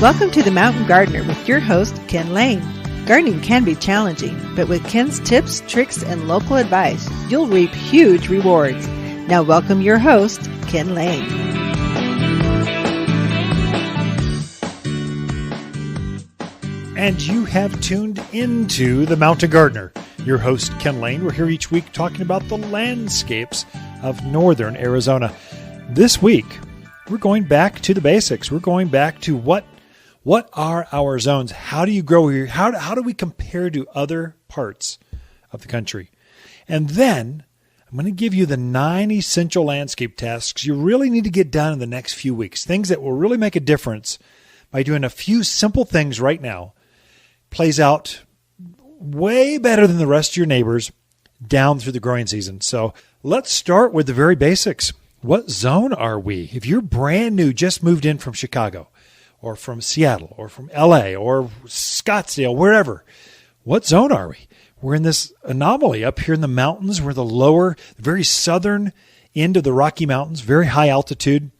Welcome to The Mountain Gardener with your host, Ken Lane. Gardening can be challenging, but with Ken's tips, tricks, and local advice, you'll reap huge rewards. Now welcome your host, Ken Lane. And you have tuned into The Mountain Gardener. Your host, Ken Lane. We're here each week talking about the landscapes of northern Arizona. This week, we're going back to the basics. We're going back to what are our zones? How do you grow here? How do we compare to other parts of the country? And then I'm going to give you the 9 essential landscape tasks you really need to get done in the next few weeks. Things that will really make a difference by doing a few simple things right now. Plays out way better than the rest of your neighbors down through the growing season. So let's start with the very basics. What zone are we? If you're brand new, just moved in from Chicago, or from Seattle, or from LA, or Scottsdale, wherever. What zone are we? We're in this anomaly up here in the mountains. We're the very southern end of the Rocky Mountains, very high altitude.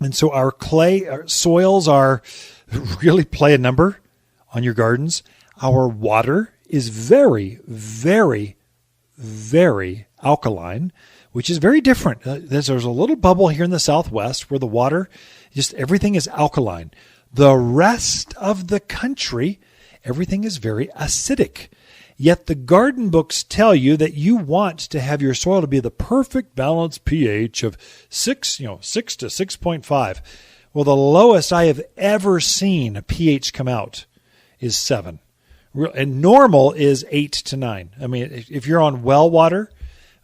And so our soils really play a number on your gardens. Our water is very, very, very alkaline, which is very different. There's a little bubble here in the southwest where the water, just everything is alkaline. The rest of the country, everything is very acidic. Yet the garden books tell you that you want to have your soil to be the perfect balanced pH of 6 to 6.5. Well, the lowest I have ever seen a pH come out is 7. And normal is 8 to 9. I mean, if you're on well water,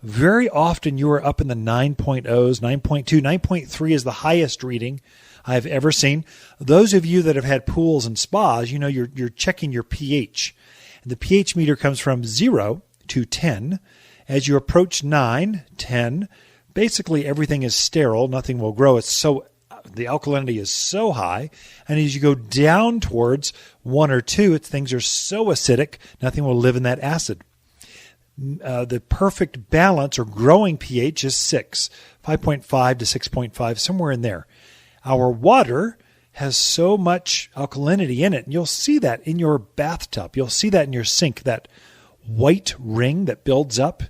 very often you are up in the 9.0s, 9.2, 9.3 is the highest reading I've ever seen. Those of you that have had pools and spas, you're checking your pH. The pH meter comes from 0 to 10. As you approach 9, 10, basically everything is sterile. Nothing will grow. The alkalinity is so high. And as you go down towards 1 or 2, things are so acidic, nothing will live in that acid. The perfect balance or growing pH is 6, 5.5 to 6.5, somewhere in there. Our water has so much alkalinity in it, and you'll see that in your bathtub. You'll see that in your sink, that white ring that builds up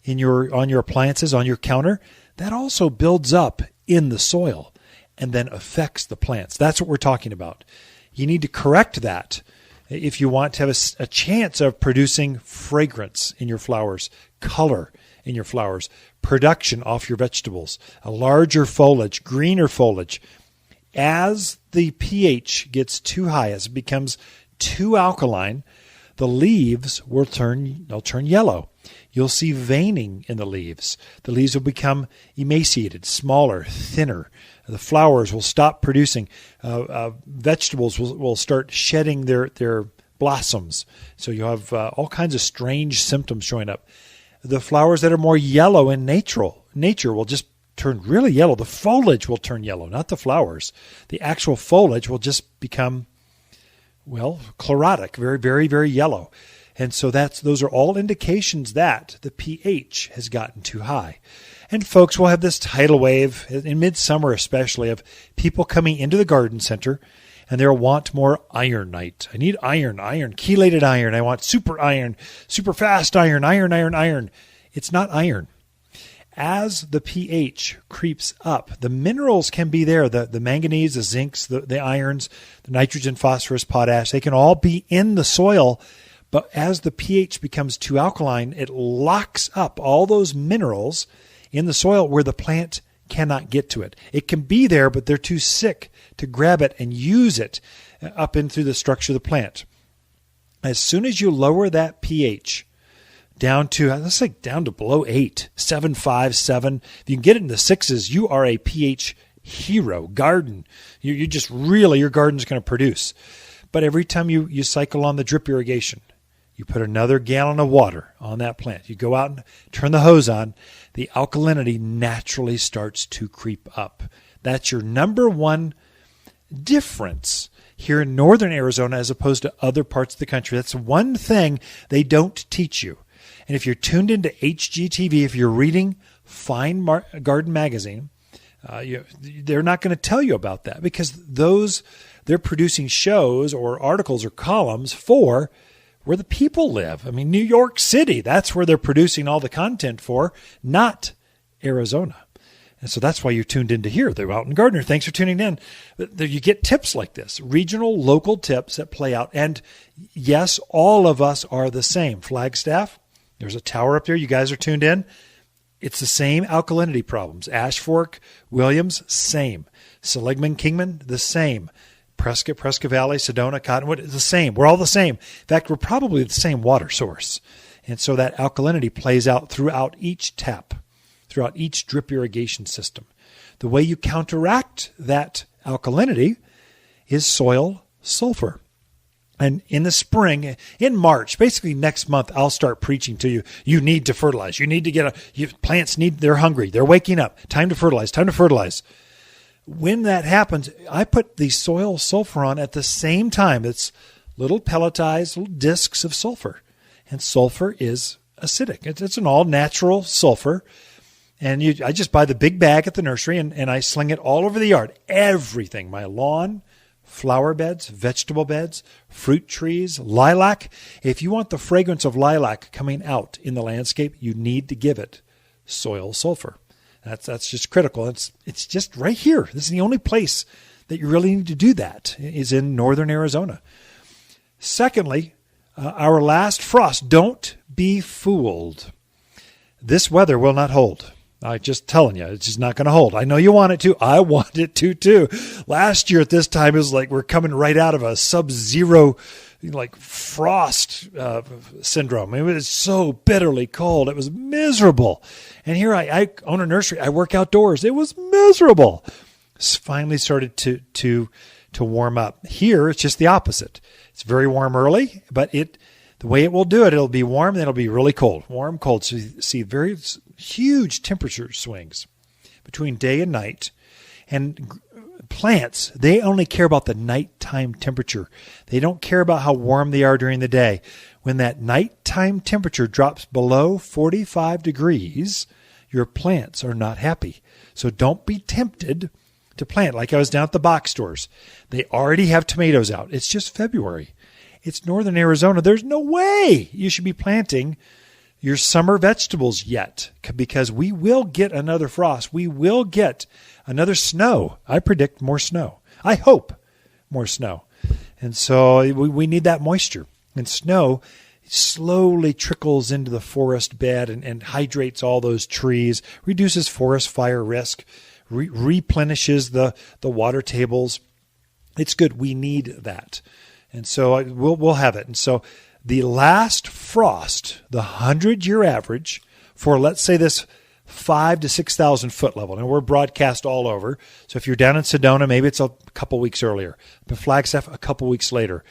on your appliances, on your counter. That also builds up in the soil and then affects the plants. That's what we're talking about. You need to correct that if you want to have a chance of producing fragrance in your flowers, color in your flowers, production off your vegetables, a larger foliage, greener foliage. As the pH gets too high, as it becomes too alkaline, the leaves will turn yellow. You'll see veining in the leaves. The leaves will become emaciated, smaller, thinner. The flowers will stop producing. Vegetables will start shedding their blossoms. So you'll have all kinds of strange symptoms showing up. The flowers that are more yellow in nature will just turn really yellow. The foliage will turn yellow, not the flowers. The actual foliage will just become, chlorotic, very, very, very yellow. And so those are all indications that the pH has gotten too high. And folks, will have this tidal wave in midsummer especially of people coming into the garden center and they'll want more ironite. I need iron, chelated iron. I want super iron, super fast iron. It's not iron. As the pH creeps up, the minerals can be there, the manganese, the zincs, the irons, the nitrogen, phosphorus, potash. They can all be in the soil. But as the pH becomes too alkaline, it locks up all those minerals in the soil where the plant cannot get to it. It can be there, but they're too sick to grab it and use it up in through the structure of the plant. As soon as you lower that pH down to, down to below 8, 7.5, 7, if you can get it in the 6s, you are a pH hero garden. You just really, your garden's going to produce. But every time you cycle on the drip irrigation, you put another gallon of water on that plant. You go out and turn the hose on. The alkalinity naturally starts to creep up. That's your number one difference here in northern Arizona as opposed to other parts of the country. That's one thing they don't teach you. And if you're tuned into HGTV, if you're reading Fine Garden Magazine, they're not going to tell you about that because those they're producing shows or articles or columns for where the people live. I mean, New York City, that's where they're producing all the content for, not Arizona. And so that's why you're tuned in to here, the Mountain Gardener. Thanks for tuning in. You get tips like this, regional, local tips that play out. And yes, all of us are the same. Flagstaff, there's a tower up there. You guys are tuned in. It's the same alkalinity problems. Ash Fork, Williams, same. Seligman, Kingman, the same. Prescott Valley, Sedona, Cottonwood, the same. We're all the same. In fact, we're probably the same water source. And so that alkalinity plays out throughout each tap, throughout each drip irrigation system. The way you counteract that alkalinity is soil sulfur. And in the spring, in March, basically next month, I'll start preaching to you. You need to fertilize. You need to plants they're hungry. They're waking up. Time to fertilize. When that happens, I put the soil sulfur on at the same time. It's little pelletized little discs of sulfur. And sulfur is acidic. It's an all-natural sulfur. And I just buy the big bag at the nursery and I sling it all over the yard. Everything, my lawn, flower beds, vegetable beds, fruit trees, lilac. If you want the fragrance of lilac coming out in the landscape, you need to give it soil sulfur. That's just critical. It's just right here. This is the only place that you really need to do that is in northern Arizona. Secondly, our last frost. Don't be fooled. This weather will not hold. I'm just telling you, it's just not going to hold. I know you want it to. I want it to too. Last year at this time, it was like we're coming right out of a sub-zero like frost syndrome. It was so bitterly cold. It was miserable. And here I own a nursery. I work outdoors. It was miserable. It's finally started to warm up. Here, it's just the opposite. It's very warm early, but the way it will do it, it'll be warm, then it'll be really cold. Warm, cold. So you see very huge temperature swings between day and night. And plants, they only care about the nighttime temperature. They don't care about how warm they are during the day. When that nighttime temperature drops below 45 degrees, your plants are not happy. So don't be tempted to plant. Like I was down at the box stores. They already have tomatoes out. It's just February. It's northern Arizona. There's no way you should be planting your summer vegetables yet, because we will get another frost. We will get another snow. I predict more snow. I hope more snow. And so we need that moisture. And snow slowly trickles into the forest bed and hydrates all those trees, reduces forest fire risk, replenishes the water tables. It's good. We need that. And so we'll have it. And so the last frost, the 100-year average for, let's say, this 5,000 to 6,000 foot level. And we're broadcast all over. So if you're down in Sedona, maybe it's a couple weeks earlier. But Flagstaff, a couple weeks later.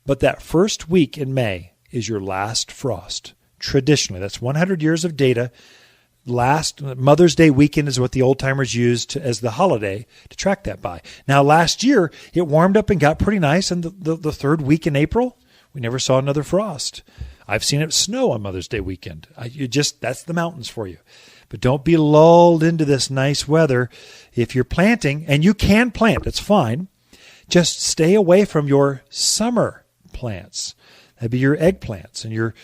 But that first week in May is your last frost. Traditionally, that's 100 years of data. Last Mother's Day weekend is what the old timers used as the holiday to track that by. Now, last year, it warmed up and got pretty nice. And the third week in April, we never saw another frost. I've seen it snow on Mother's Day weekend. That's the mountains for you. But don't be lulled into this nice weather. If you're planting, and you can plant, it's fine. Just stay away from your summer plants. That'd be your eggplants and your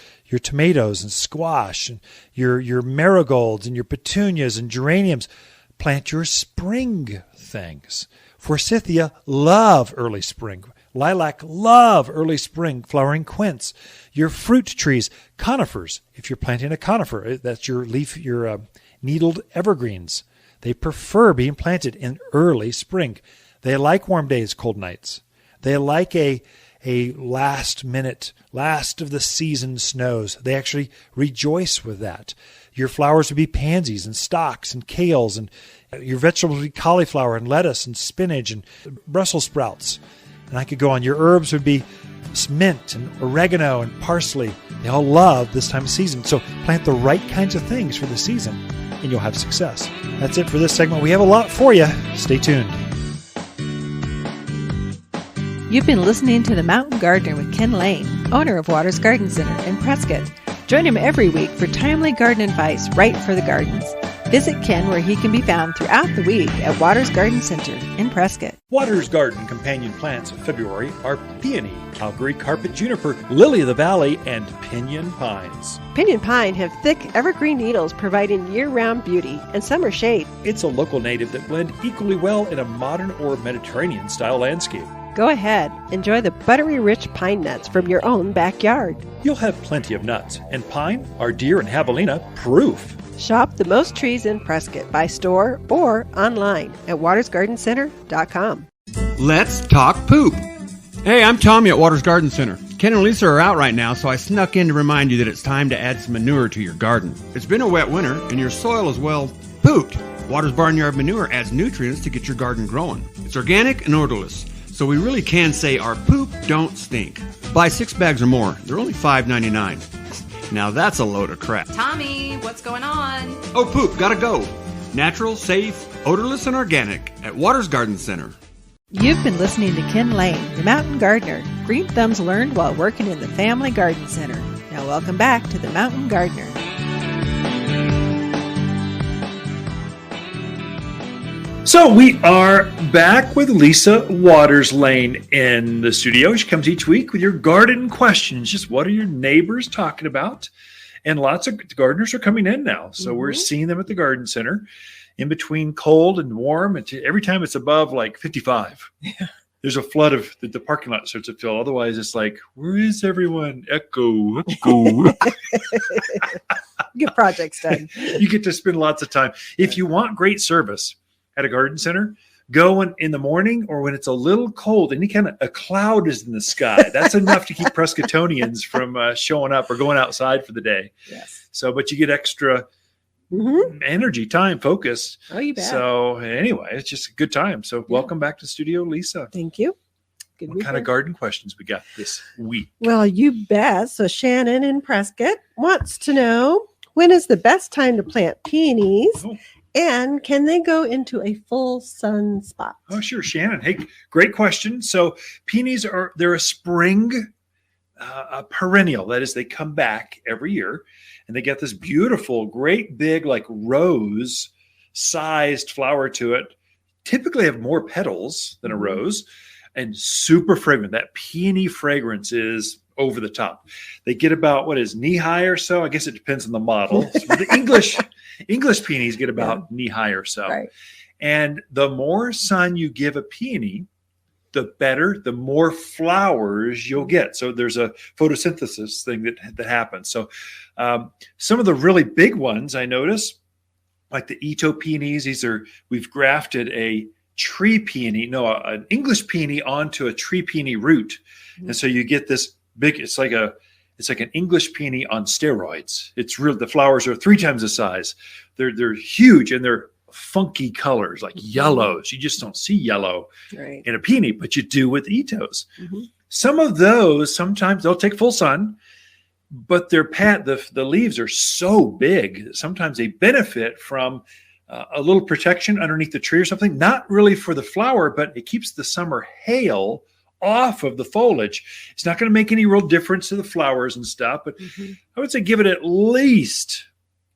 tomatoes and squash and your marigolds and your petunias and geraniums. Plant your spring things. Forsythia, love early spring. Lilac, love early spring flowering quince. Your fruit trees, conifers. If you're planting a conifer, that's your needled evergreens. They prefer being planted in early spring. They like warm days, cold nights. They like a last of the season snows. They actually rejoice with that. Your flowers would be pansies and stocks and kales, and your vegetables would be cauliflower and lettuce and spinach and Brussels sprouts. And I could go on. Your herbs would be mint and oregano and parsley. They all love this time of season. So plant the right kinds of things for the season, and you'll have success. That's it for this segment. We have a lot for you. Stay tuned. You've been listening to The Mountain Gardener with Ken Lane, owner of Waters Garden Center in Prescott. Join him every week for timely garden advice right for the gardens. Visit Ken where he can be found throughout the week at Waters Garden Center in Prescott. Waters Garden companion plants of February are peony, Calgary carpet juniper, lily of the valley, and pinyon pines. Pinyon pine have thick evergreen needles providing year-round beauty and summer shade. It's a local native that blend equally well in a modern or Mediterranean-style landscape. Go ahead, enjoy the buttery rich pine nuts from your own backyard. You'll have plenty of nuts, and pine are deer and javelina proof. Shop the most trees in Prescott by store or online at watersgardencenter.com. Let's talk poop. Hey, I'm Tommy at Waters Garden Center. Ken and Lisa are out right now, so I snuck in to remind you that it's time to add some manure to your garden. It's been a wet winter, and your soil is, well, pooped. Waters Barnyard Manure adds nutrients to get your garden growing. It's organic and odorless, so we really can say our poop don't stink. Buy 6 bags or more. They're only $5.99. Now that's a load of crap. Tommy, what's going on? Oh, poop, gotta go. Natural, safe, odorless, and organic at Waters Garden Center. You've been listening to Ken Lane, the Mountain Gardener. Green thumbs learned while working in the Family Garden Center. Now welcome back to the Mountain Gardener. So we are back with Lisa Waters Lane in the studio. She comes each week with your garden questions. Just what are your neighbors talking about? And lots of gardeners are coming in now. So we're seeing them at the garden center in between cold and warm. And every time it's above like 55, there's a flood of the parking lot starts to fill. Otherwise, it's like, where is everyone? Echo. Get projects done. You get to spend lots of time. If you want great service at a garden center, go in the morning or when it's a little cold, any kind of a cloud is in the sky. That's enough to keep Prescottonians from showing up or going outside for the day. Yes. So, but you get extra energy, time, focus. Oh, you bet. So anyway, it's just a good time. So welcome back to the studio, Lisa. Thank you. Good What kind of garden questions we got this week? Well, you bet. So Shannon in Prescott wants to know, when is the best time to plant peonies? Oh. And can they go into a full sun spot? Oh, sure. Shannon. Hey, great question. So peonies they're a spring a perennial. That is, they come back every year and they get this beautiful, great big, like rose sized flower to it. Typically have more petals than a rose and super fragrant. That peony fragrance is over the top. They get about knee high or so. I guess it depends on the model. So the English peonies get about knee high or so. Right. And the more sun you give a peony, the better, the more flowers you'll get. So there's a photosynthesis thing that happens. So some of the really big ones I notice, like the Ito peonies, we've grafted a tree peony, an English peony onto a tree peony root. And so you get this big, it's like an English peony on steroids. It's real. The flowers are 3 times the size. They're huge and they're funky colors like yellows. You just don't see yellow in a peony, but you do with Itos. Some of those, sometimes they'll take full sun, but the leaves are so big that sometimes they benefit from a little protection underneath the tree or something. Not really for the flower, but it keeps the summer hail off of the foliage. It's not going to make any real difference to the flowers and stuff, but I would say give it at least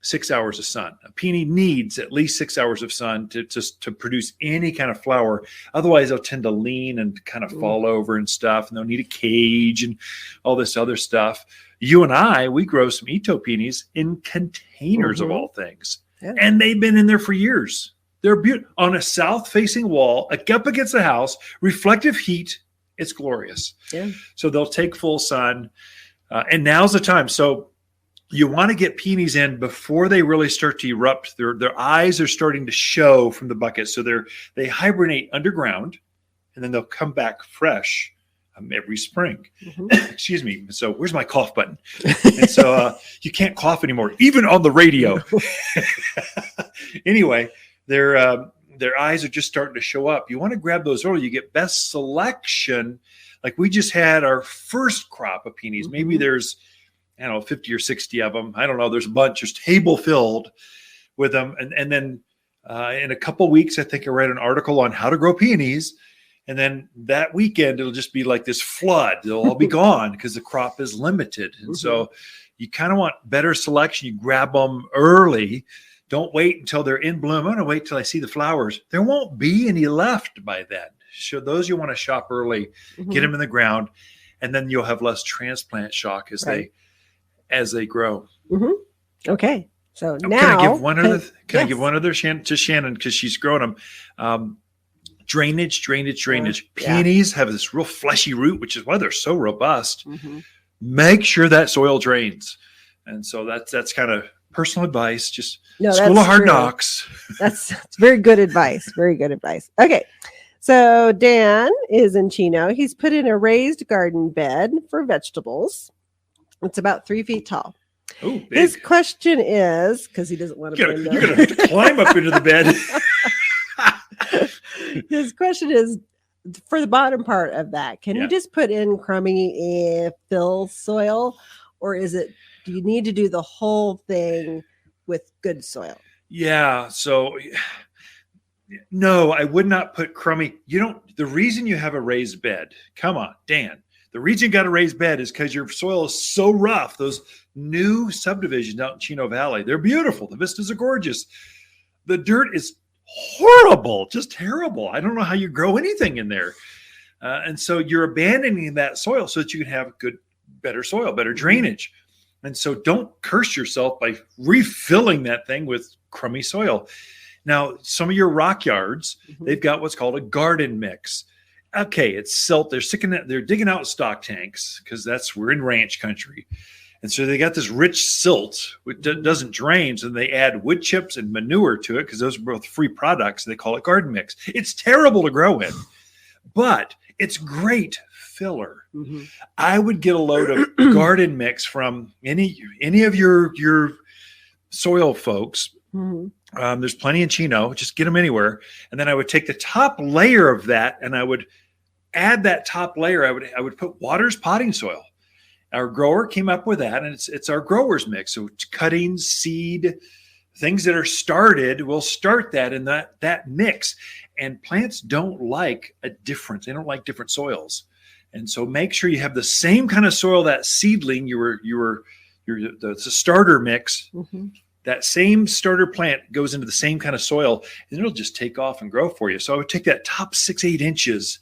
6 hours of sun. A peony needs at least 6 hours of sun to produce any kind of flower. Otherwise, they'll tend to lean and kind of fall over and stuff, and they'll need a cage and all this other stuff. You and we grow some Ito peonies in containers of all things, and they've been in there for years. They're beautiful on a south-facing wall, up against the house, reflective heat. It's glorious. Yeah. So they'll take full sun, and now's the time. So you want to get peonies in before they really start to erupt. Their eyes are starting to show from the bucket. So they hibernate underground, and then they'll come back fresh every spring. Excuse me. So where's my cough button? And so you can't cough anymore, even on the radio. Anyway, their eyes are just starting to show up. You want to grab those early. You get best selection. Like we just had our first crop of peonies. Maybe there's, 50 or 60 of them. I don't know. There's a bunch. There's table filled with them. And then in a couple weeks, I think I read an article on how to grow peonies. And then that weekend, it'll just be like this flood. They'll all be gone because the crop is limited. And so you kind of want better selection. You grab them early Don't wait until they're in bloom. I'm going to wait till I see the flowers. There won't be any left by then. So those you want to shop early, get them in the ground, and then you'll have less transplant shock as they grow. Okay. So now, can I give one other? I give one other to Shannon because she's growing them? Drainage. Peonies have this real fleshy root, which is why they're so robust. Make sure that soil drains, and so that's kind of personal advice. Just school of hard knocks. That's very good advice. Very good advice. Okay. So Dan is in Chino. He's put in a raised garden bed for vegetables. It's about 3 feet tall. Oh, his question is, because he doesn't want to you're going to have to climb up into the bed. His question is, for the bottom part of that, can you just put in crummy fill soil, or do you need to do the whole thing with good soil? Yeah. So no, I would not put crummy. The reason you have a raised bed, come on, Dan, the reason you got a raised bed is because your soil is so rough. Those new subdivisions out in Chino Valley, they're beautiful. The vistas are gorgeous. The dirt is horrible, just terrible. I don't know how you grow anything in there. And so you're abandoning that soil so that you can have better soil, better drainage. And so don't curse yourself by refilling that thing with crummy soil. Now, some of your rock yards, they've got what's called a garden mix. Okay, it's silt. They're digging out stock tanks because we're in ranch country. And so they got this rich silt, which doesn't drain. So they add wood chips and manure to it because those are both free products. They call it garden mix. It's terrible to grow in, but it's great filler. I would get a load of garden mix from any of your soil folks. There's plenty in Chino. Just get them anywhere. And then I would take the top layer of that and I would add that top layer. I would put Waters potting soil. Our grower came up with that, and it's our grower's mix. So cuttings, seed, things that are started, we'll start that in that mix. And plants don't like a difference. They don't like different soils. And so make sure you have the same kind of soil that seedling, the starter mix, that same starter plant goes into the same kind of soil, and it'll just take off and grow for you. So I would take that top 6-8 inches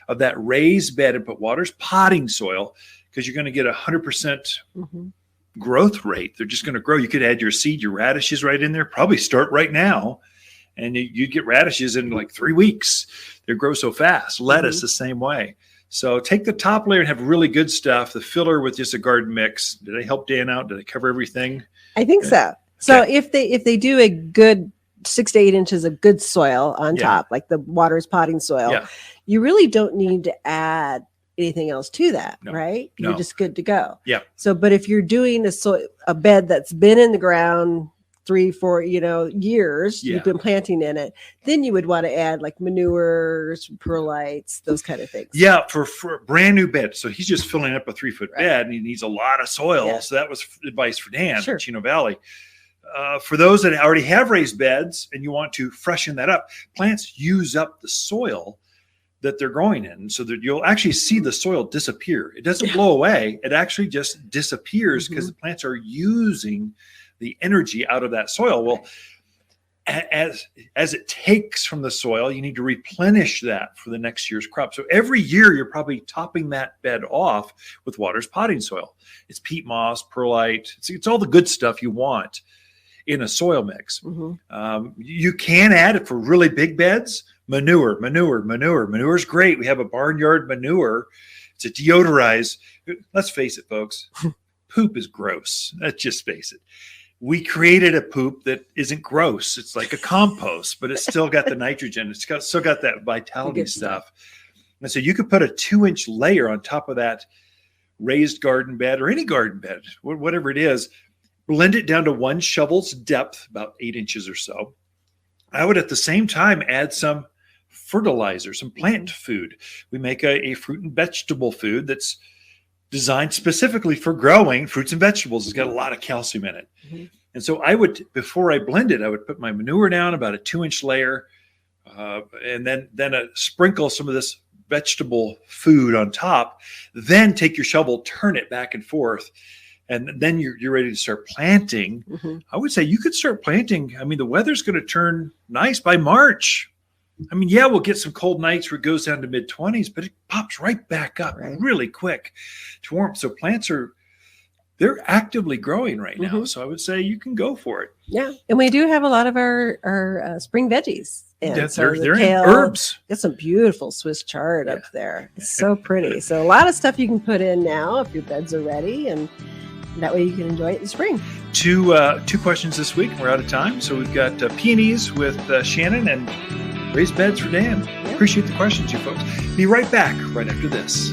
of that raised bed and put Waters potting soil, because you're going to get 100% growth rate. They're just going to grow. You could add your seed, your radishes right in there, probably start right now. And you'd get radishes in like 3 weeks. They grow so fast. Lettuce the same way. So take the top layer and have really good stuff. The filler with just a garden mix. Did I help Dan out? Did I cover everything? I think so. So if they do a good 6 to 8 inches of good soil on top, like the Waters potting soil, you really don't need to add anything else to that, right? You're just good to go. Yeah. So, but if you're doing a bed that's been in the ground 3-4 years, you've been planting in it, then you would want to add like manures, perlites, those kind of things. Yeah, for a brand new bed. So he's just filling up a 3-foot bed, and he needs a lot of soil. So that was advice for Dan in Chino Valley. For those that already have raised beds and you want to freshen that up, plants use up the soil that they're growing in, so that you'll actually see the soil disappear. It doesn't blow away. It actually just disappears because the plants are using the energy out of that soil. Well, as it takes from the soil, you need to replenish that for the next year's crop. So every year you're probably topping that bed off with Waters potting soil. It's peat moss, perlite. It's all the good stuff you want in a soil mix. You can add it for really big beds. Manure. Manure is great. We have a barnyard manure. It's a deodorized. Let's face it, folks. Poop is gross. Let's just face it. We created a poop that isn't gross. It's like a compost, but it's still got the nitrogen. It's still got that vitality stuff. And so you could put a 2-inch layer on top of that raised garden bed or any garden bed, whatever it is. Blend it down to 1 shovel's depth, about 8 inches or so. I would at the same time add some fertilizer, some plant food. We make a fruit and vegetable food that's designed specifically for growing fruits and vegetables. It's got a lot of calcium in it. And so before I blend it, I would put my manure down about a 2-inch layer, and then sprinkle some of this vegetable food on top. Then take your shovel, turn it back and forth. and then you're ready to start planting. I would say you could start planting. I mean, the weather's going to turn nice by March. I mean, yeah, we'll get some cold nights where it goes down to mid-20s, but it pops right back up really quick to warm. So plants they're actively growing right now. So I would say you can go for it. Yeah. And we do have a lot of our spring veggies. And they're in herbs. Got some beautiful Swiss chard up there. It's so pretty. So a lot of stuff you can put in now if your beds are ready, and that way you can enjoy it in the spring. Two questions this week. We're out of time. So we've got peonies with Shannon and raised beds for Dan. Yeah. Appreciate the questions, you folks. Be right back right after this.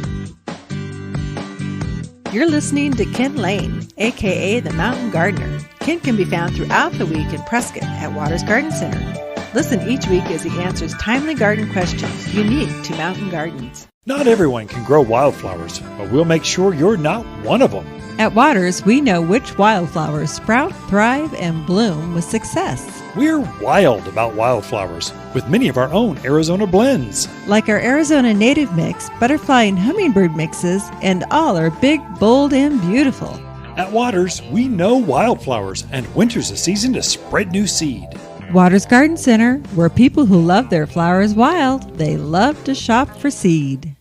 You're listening to Ken Lane, a.k.a. the Mountain Gardener. Ken can be found throughout the week in Prescott at Waters Garden Center. Listen each week as he answers timely garden questions unique to mountain gardens. Not everyone can grow wildflowers, but we'll make sure you're not one of them. At Waters, we know which wildflowers sprout, thrive, and bloom with success. We're wild about wildflowers with many of our own Arizona blends. Like our Arizona native mix, butterfly and hummingbird mixes, and all are big, bold, and beautiful. At Waters, we know wildflowers, and winter's a season to spread new seed. Waters Garden Center, where people who love their flowers wild, they love to shop for seed.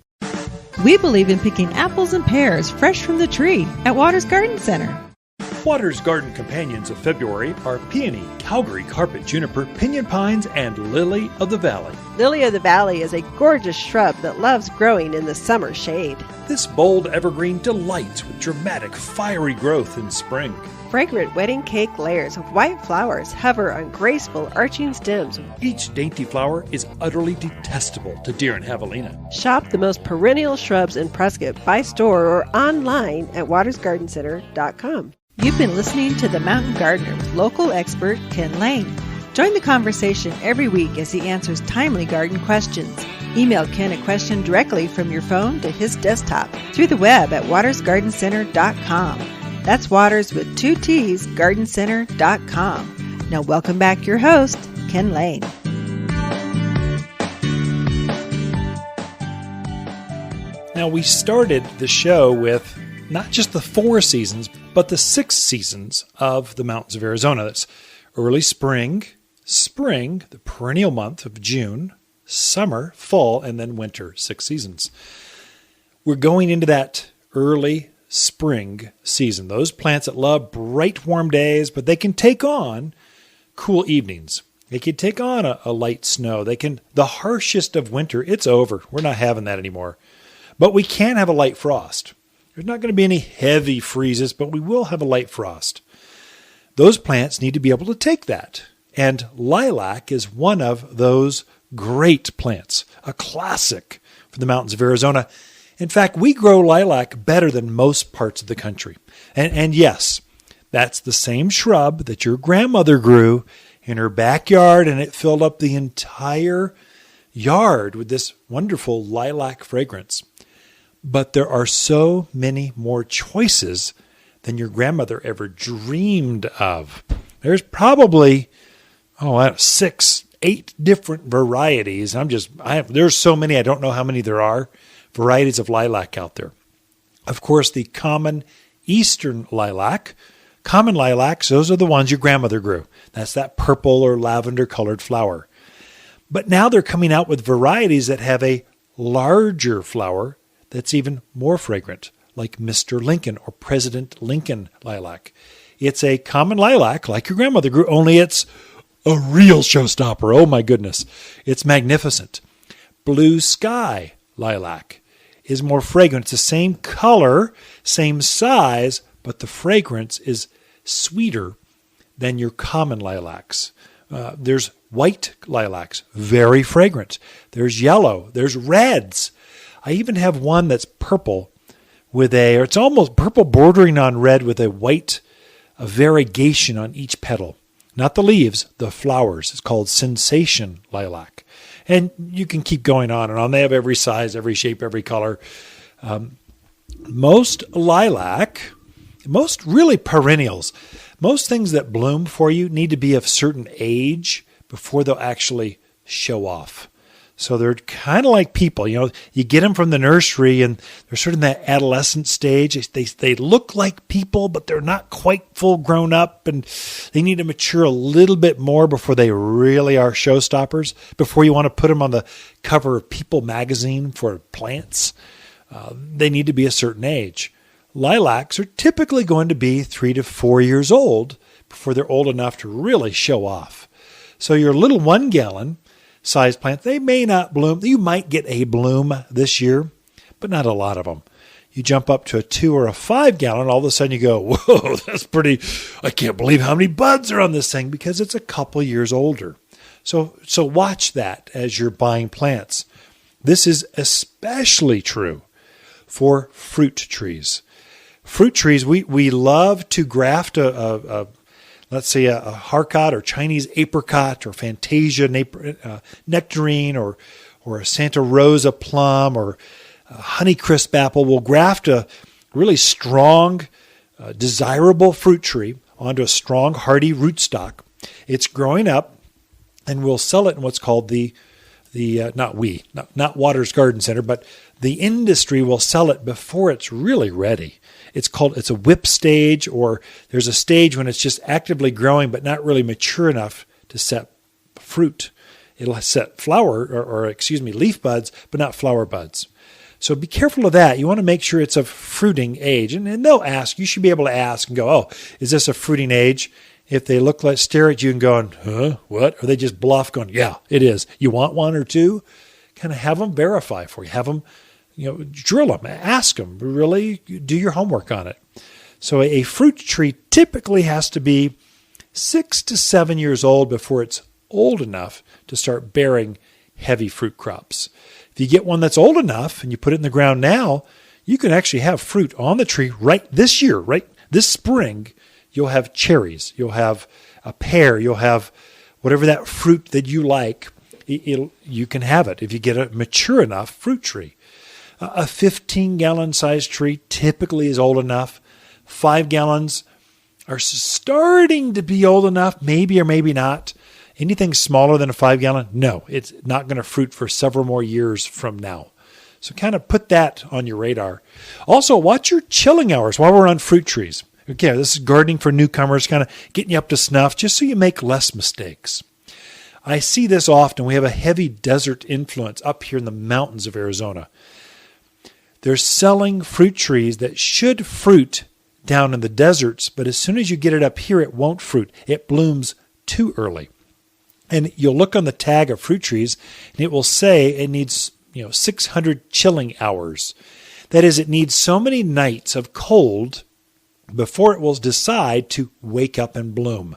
We believe in picking apples and pears fresh from the tree at Waters Garden Center. Waters Garden Companions of February are peony, Calgary carpet juniper, pinyon pines, and lily of the valley. Lily of the Valley is a gorgeous shrub that loves growing in the summer shade. This bold evergreen delights with dramatic, fiery growth in spring. Fragrant wedding cake layers of white flowers hover on graceful arching stems. Each dainty flower is utterly detestable to deer and javelina. Shop the most perennial shrubs in Prescott by store or online at watersgardencenter.com. You've been listening to The Mountain Gardener with local expert Ken Lane. Join the conversation every week as he answers timely garden questions. Email Ken a question directly from your phone to his desktop through the web at watersgardencenter.com. That's Waters with 2 T's, gardencenter.com. Now welcome back your host, Ken Lane. Now we started the show with not just the 4 seasons, but the 6 seasons of the mountains of Arizona. That's early spring, the perennial month of June, summer, fall, and then winter, 6 seasons. We're going into that early spring season. Those plants that love bright, warm days, but they can take on cool evenings. They can take on a light snow. The harshest of winter, it's over. We're not having that anymore. But we can have a light frost. There's not going to be any heavy freezes, but we will have a light frost. Those plants need to be able to take that. And lilac is one of those great plants, a classic for the mountains of Arizona. In fact, we grow lilac better than most parts of the country. And yes, that's the same shrub that your grandmother grew in her backyard, and it filled up the entire yard with this wonderful lilac fragrance. But there are so many more choices than your grandmother ever dreamed of. There's probably, 6, 8 different varieties. There's so many, I don't know how many there are, varieties of lilac out there. Of course, the common eastern lilac, common lilacs, those are the ones your grandmother grew. That's that purple or lavender colored flower. But now they're coming out with varieties that have a larger flower that's even more fragrant, like Mr. Lincoln or President Lincoln lilac. It's a common lilac, like your grandmother grew, only it's a real showstopper. Oh my goodness. It's magnificent. Blue sky lilac is more fragrant. It's the same color, same size, but the fragrance is sweeter than your common lilacs. There's white lilacs, very fragrant. There's yellow. There's reds. I even have one that's purple it's almost purple bordering on red with a white variegation on each petal. Not the leaves, the flowers. It's called Sensation Lilac. And you can keep going on and on. They have every size, every shape, every color. Most lilac, most really perennials, most things that bloom for you need to be of certain age before they'll actually show off. So they're kind of like people. You get them from the nursery and they're sort of in that adolescent stage. They look like people, but they're not quite full grown up, and they need to mature a little bit more before they really are showstoppers, before you want to put them on the cover of People magazine for plants. They need to be a certain age. Lilacs are typically going to be 3 to 4 years old before they're old enough to really show off. So your little 1 gallon size plants, they may not bloom. You might get a bloom this year, but not a lot of them. You jump up to a 2 or a 5 gallon, all of a sudden you go, whoa, that's pretty, I can't believe how many buds are on this thing, because it's a couple years older. So watch that as you're buying plants. This is especially true for fruit trees. Fruit trees, we love to graft let's say a Harcot or Chinese apricot or Fantasia nectarine or a Santa Rosa plum or a Honeycrisp apple. We'll graft a really strong, desirable fruit tree onto a strong, hardy rootstock. It's growing up, and we'll sell it in what's called not Waters Garden Center, but the industry will sell it before it's really ready. It's a whip stage, or there's a stage when it's just actively growing but not really mature enough to set fruit. It'll set leaf buds, but not flower buds. So be careful of that. You want to make sure it's of fruiting age. And they'll ask, you should be able to ask and go, oh, is this a fruiting age? If they stare at you and going, huh, what? Or they just bluff going, yeah, it is. You want 1 or 2? Kind of have them verify for you. Have them, drill them, ask them, really do your homework on it. So a fruit tree typically has to be 6 to 7 years old before it's old enough to start bearing heavy fruit crops. If you get one that's old enough and you put it in the ground now, you can actually have fruit on the tree right this year, right this spring. You'll have cherries, you'll have a pear, you'll have whatever that fruit that you like. You can have it if you get a mature enough fruit tree. A 15-gallon size tree typically is old enough. 5 gallons are starting to be old enough, maybe or maybe not. Anything smaller than a 5-gallon, no, it's not going to fruit for several more years from now. So kind of put that on your radar. Also, watch your chilling hours while we're on fruit trees. Okay, this is gardening for newcomers, kind of getting you up to snuff, just so you make less mistakes. I see this often. We have a heavy desert influence up here in the mountains of Arizona. They're selling fruit trees that should fruit down in the deserts, but as soon as you get it up here, it won't fruit. It blooms too early. And you'll look on the tag of fruit trees, and it will say it needs 600 chilling hours. That is, it needs so many nights of cold before it will decide to wake up and bloom.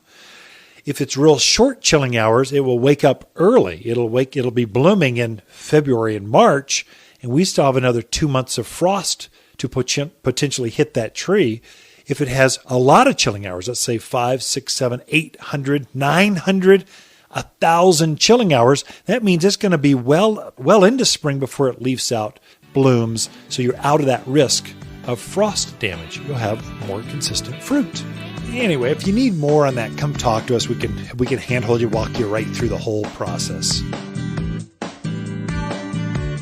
If it's real short chilling hours, it will wake up early. It'll be blooming in February and March, and we still have another 2 months of frost to potentially hit that tree. If it has a lot of chilling hours, let's say 5, 6, 7, 800, 900, 1,000 chilling hours, that means it's going to be well into spring before it leaves out, blooms, so you're out of that risk of frost damage. You'll have more consistent fruit. Anyway, if you need more on that, come talk to us. We can handhold you, walk you right through the whole process.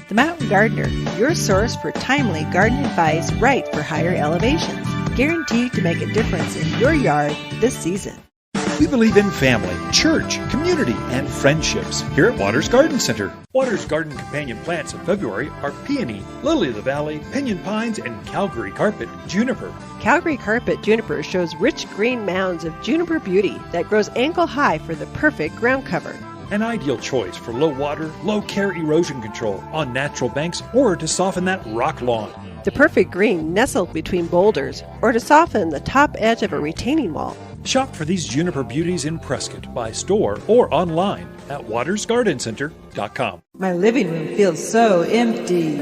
The Mountain Gardener, your source for timely garden advice right for higher elevations. Guaranteed to make a difference in your yard this season. We believe in family, church, community, and friendships here at Waters Garden Center. Waters Garden companion plants in February are peony, lily of the valley, pinyon pines, and Calgary carpet juniper. Calgary carpet juniper shows rich green mounds of juniper beauty that grows ankle high for the perfect ground cover. An ideal choice for low water, low care erosion control on natural banks or to soften that rock lawn. The perfect green nestled between boulders or to soften the top edge of a retaining wall. Shop for these juniper beauties in Prescott by store or online at watersgardencenter.com. My living room feels so empty.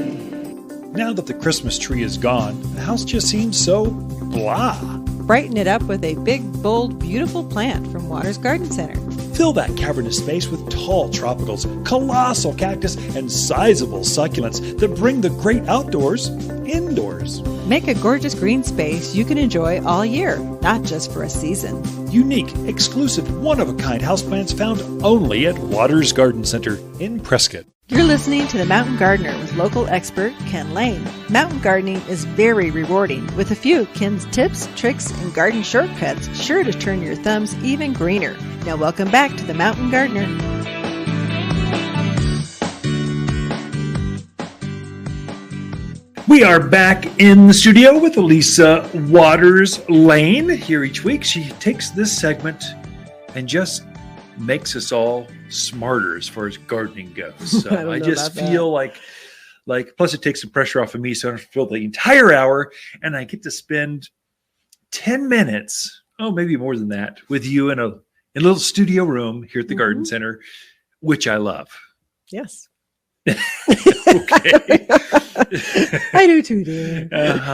Now that the Christmas tree is gone, the house just seems so blah. Brighten it up with a big, bold, beautiful plant from Waters Garden Center. Fill that cavernous space with tall tropicals, colossal cactus, and sizable succulents that bring the great outdoors indoors. Make a gorgeous green space you can enjoy all year, not just for a season. Unique, exclusive, one-of-a-kind houseplants found only at Waters Garden Center in Prescott. You're listening to The Mountain Gardener with local expert Ken Lane. Mountain gardening is very rewarding, with a few Ken's tips, tricks, and garden shortcuts sure to turn your thumbs even greener. Now welcome back to The Mountain Gardener. We are back in the studio with Elisa Waters Lane here each week. She takes this segment and just makes us all smarter as far as gardening goes. So I just feel like plus it takes the pressure off of me, so I don't feel the entire hour, and I get to spend 10 minutes, maybe more than that, with you in a little studio room here at the Garden Center, which I love. Yes. Okay. I do too, dear.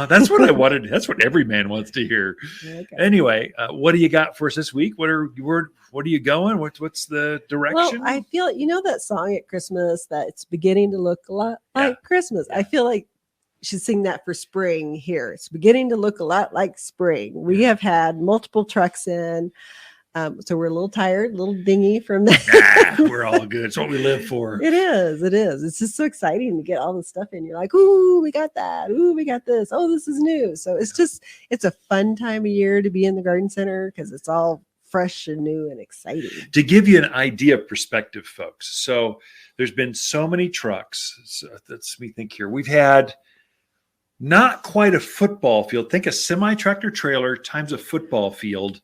That's what I wanted. That's what every man wants to hear. Okay. Anyway, what do you got for us this week? What are you going? What's the direction? Well, I feel that song at Christmas that it's beginning to look a lot like Christmas. Yeah. I feel like you should sing that for spring here. It's beginning to look a lot like spring. We have had multiple trucks in. So we're a little tired, a little dingy from that. We're all good. It's what we live for. It is. It's just so exciting to get all this stuff in. You're like, ooh, we got that. Ooh, we got this. Oh, this is new. So it's a fun time of year to be in the garden center because it's all fresh and new and exciting. To give you an idea of perspective, folks. So there's been so many trucks. So let's me think here. We've had not quite a football field. Think a semi-tractor trailer times a football field.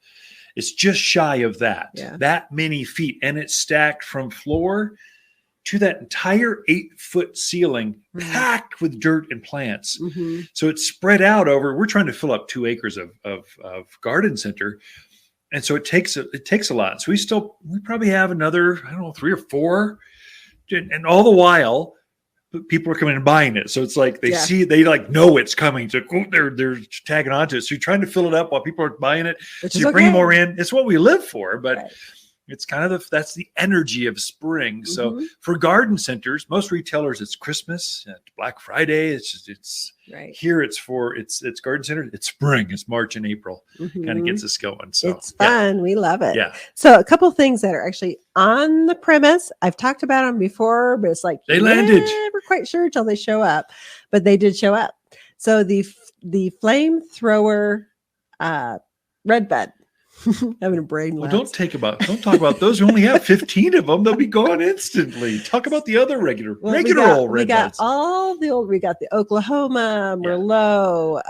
It's just shy of that, that many feet. And it's stacked from floor to that entire 8-foot ceiling, packed with dirt and plants. Mm-hmm. So it's spread out over, we're trying to fill up 2 acres of garden center. And so it takes a lot. So we probably have another, 3 or 4. And all the while, people are coming and buying it. So it's like they see, they know it's coming. So they're tagging onto it. So you're trying to fill it up while people are buying it. So you're bringing more in. It's what we live for, but it's kind of that's the energy of spring. So for garden centers, most retailers, it's Christmas, Black Friday. It's here. It's garden center. It's spring. It's March and April. Kind of gets us going. So it's fun. We love it. Yeah. So a couple things that are actually on the premise. I've talked about them before, but it's like they landed. Never quite sure until they show up, but they did show up. So the flamethrower redbud. Having a brain lapse. Well, don't talk about those. We only have 15 of them. They'll be gone instantly. Talk about the other regular old red buds. We got the Oklahoma, Merlot.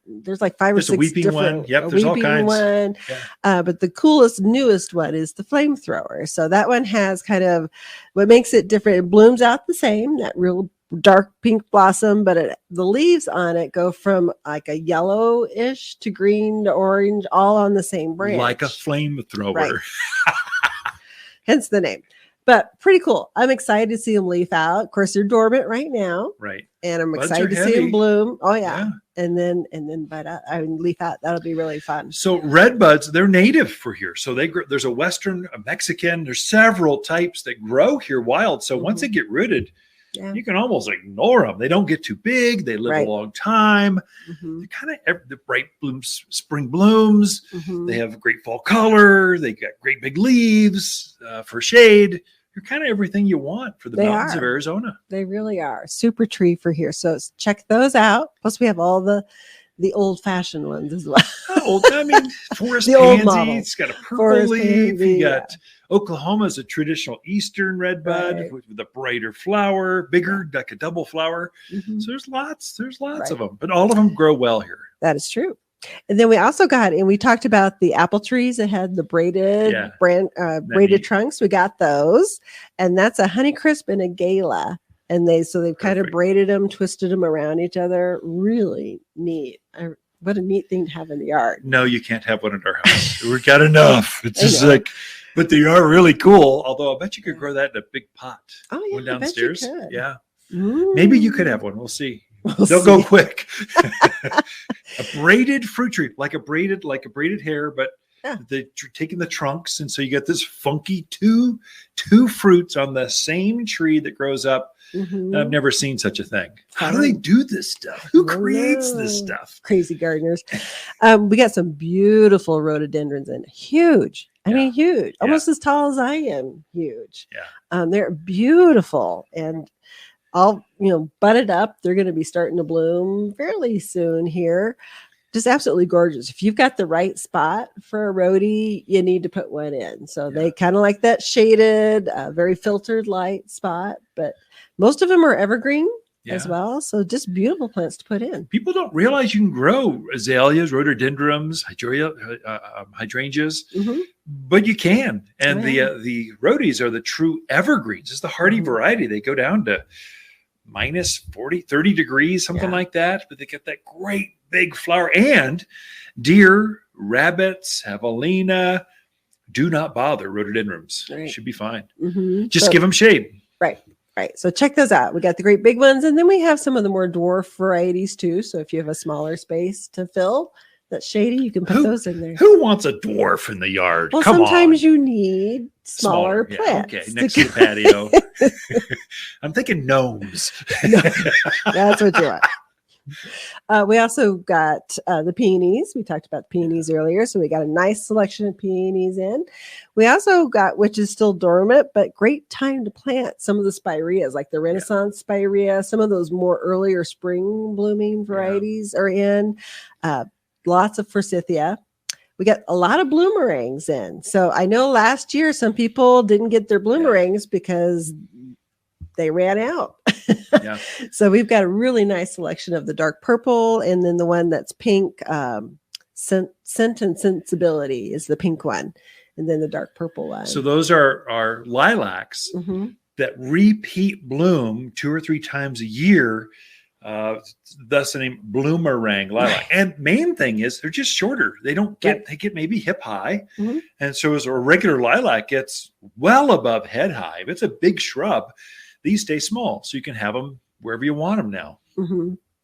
There's like 5 or 6 weeping different. One. Yep, there's all kinds. One. Yeah. But the coolest, newest one is the flamethrower. So that one has kind of what makes it different. It blooms out the same, that real dark pink blossom, but the leaves on it go from like a yellowish to green to orange, all on the same branch. Like a flamethrower. Right. Hence the name. But pretty cool. I'm excited to see them leaf out. Of course, they're dormant right now. Right. And I'm excited to see them bloom. Oh, yeah. And then leaf out. That'll be really fun. So red buds, they're native for here. So there's a Western, a Mexican. There's several types that grow here wild. So once they get rooted, you can almost ignore them. They don't get too big. They live a long time. They kind of the bright blooms, spring blooms. They have great fall color. They got great big leaves for shade. They're kind of everything you want for the mountains of Arizona. They really are. Super tree for here. So check those out. Plus we have all the old-fashioned ones as well. Forest pansy. It's got a purple leaf. You got Oklahoma's a traditional Eastern red bud with a brighter flower, bigger, like a double flower. So there's lots of them, but all of them grow well here. That is true. And then we also got, and we talked about the apple trees that had the braided braided trunks. We got those, and that's a Honeycrisp and a Gala. And they've kind of braided them, twisted them around each other. Really neat. What a neat thing to have in the yard. No, you can't have one in our house. We've got enough. It's just but they are really cool. Although I bet you could grow that in a big pot. Oh, yeah. One downstairs. I bet you could. Yeah. Ooh. Maybe you could have one. We'll see. They'll go quick. A braided fruit tree, like a braided hair, but They're taking the trunks, and so you get this funky two fruits on the same tree that grows up. I've never seen such a thing. How do they do this stuff? Who creates this stuff? Crazy gardeners. We got some beautiful rhododendrons and huge. I mean, huge, almost as tall as I am. Huge. Yeah. They're beautiful and all, budded up. They're going to be starting to bloom fairly soon here. Just absolutely gorgeous. If you've got the right spot for a rhodie, you need to put one in. So they kind of like that shaded, very filtered light spot, but most of them are evergreen as well. So just beautiful plants to put in. People don't realize you can grow azaleas, rhododendrons, hydrangeas, but you can. And the rhodies are the true evergreens. It's the hardy variety. They go down to minus 40, 30 degrees, something like that. But they get that great big flower. And deer, rabbits, javelina do not bother rhododendrons. Right. Should be fine. Just give them shade. Right. So check those out. We got the great big ones, and then we have some of the more dwarf varieties too. So if you have a smaller space to fill that's shady, you can put those in there. Who wants a dwarf in the yard? Well, sometimes you need smaller plants. Okay, next to the patio. I'm thinking gnomes. That's what you want. We also got the peonies. We talked about the peonies earlier. So we got a nice selection of peonies in. We also got, which is still dormant, but great time to plant some of the spireas, like the Renaissance spirea. Some of those more earlier spring blooming varieties are in. Lots of forsythia. We got a lot of bloomerangs in. So I know last year some people didn't get their bloomerangs because they ran out. So we've got a really nice selection of the dark purple, and then the one that's pink, Scent and Sensibility is the pink one, and then the dark purple one. So those are lilacs that repeat bloom 2 or 3 times a year. Thus the name bloomerang lilac. And main thing is they're just shorter. They don't get they get maybe hip high, and so as a regular lilac gets well above head high. If it's a big shrub, these stay small, so you can have them wherever you want them now.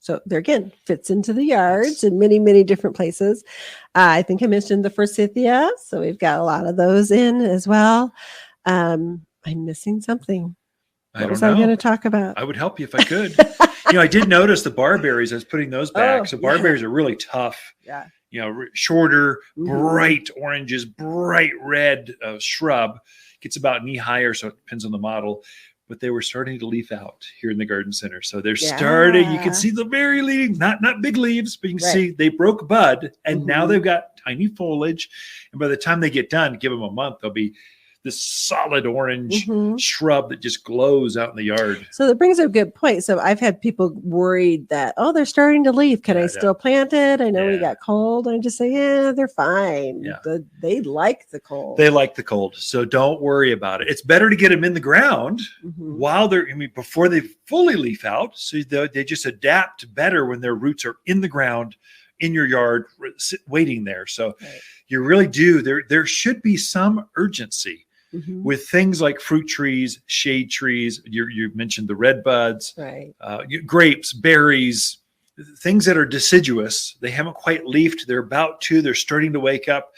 So there again, fits into the yards in many, many different places. I think I mentioned the forsythia, so we've got a lot of those in as well. I'm missing something. What was I going to talk about? I would help you if I could. I did notice the barberries. I was putting those back. So barberries are really tough. Shorter, bright oranges, bright red shrub. Gets about knee higher, so it depends on the model. But they were starting to leaf out here in the garden center. So they're starting. You can see the very leaves, not big leaves, but you can see they broke bud, and now they've got tiny foliage. And by the time they get done, give them a month, they'll be this solid orange shrub that just glows out in the yard. So that brings up a good point. So I've had people worried that, they're starting to leaf. Can I still plant it? I know we got cold. And I just say, they're fine. They like the cold. They like the cold. So don't worry about it. It's better to get them in the ground while before they fully leaf out. So they just adapt better when their roots are in the ground, in your yard, waiting there. So you really do. There should be some urgency with things like fruit trees, shade trees. You mentioned the red buds, grapes, berries, things that are deciduous. They haven't quite leafed. They're about to. They're starting to wake up.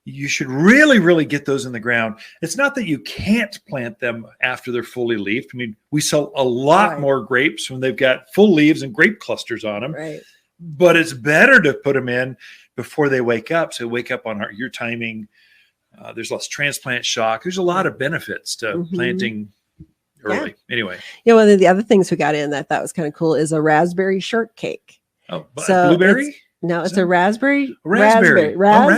You should really, really get those in the ground. It's not that you can't plant them after they're fully leafed. I mean, we sell a lot more grapes when they've got full leaves and grape clusters on them. But it's better to put them in before they wake up. So wake up on your timing. There's less transplant shock. There's a lot of benefits to planting early. Anyway. One of the other things we got in that I thought was kind of cool is a raspberry shortcake. Oh, so blueberry? It's a raspberry. Raspberry.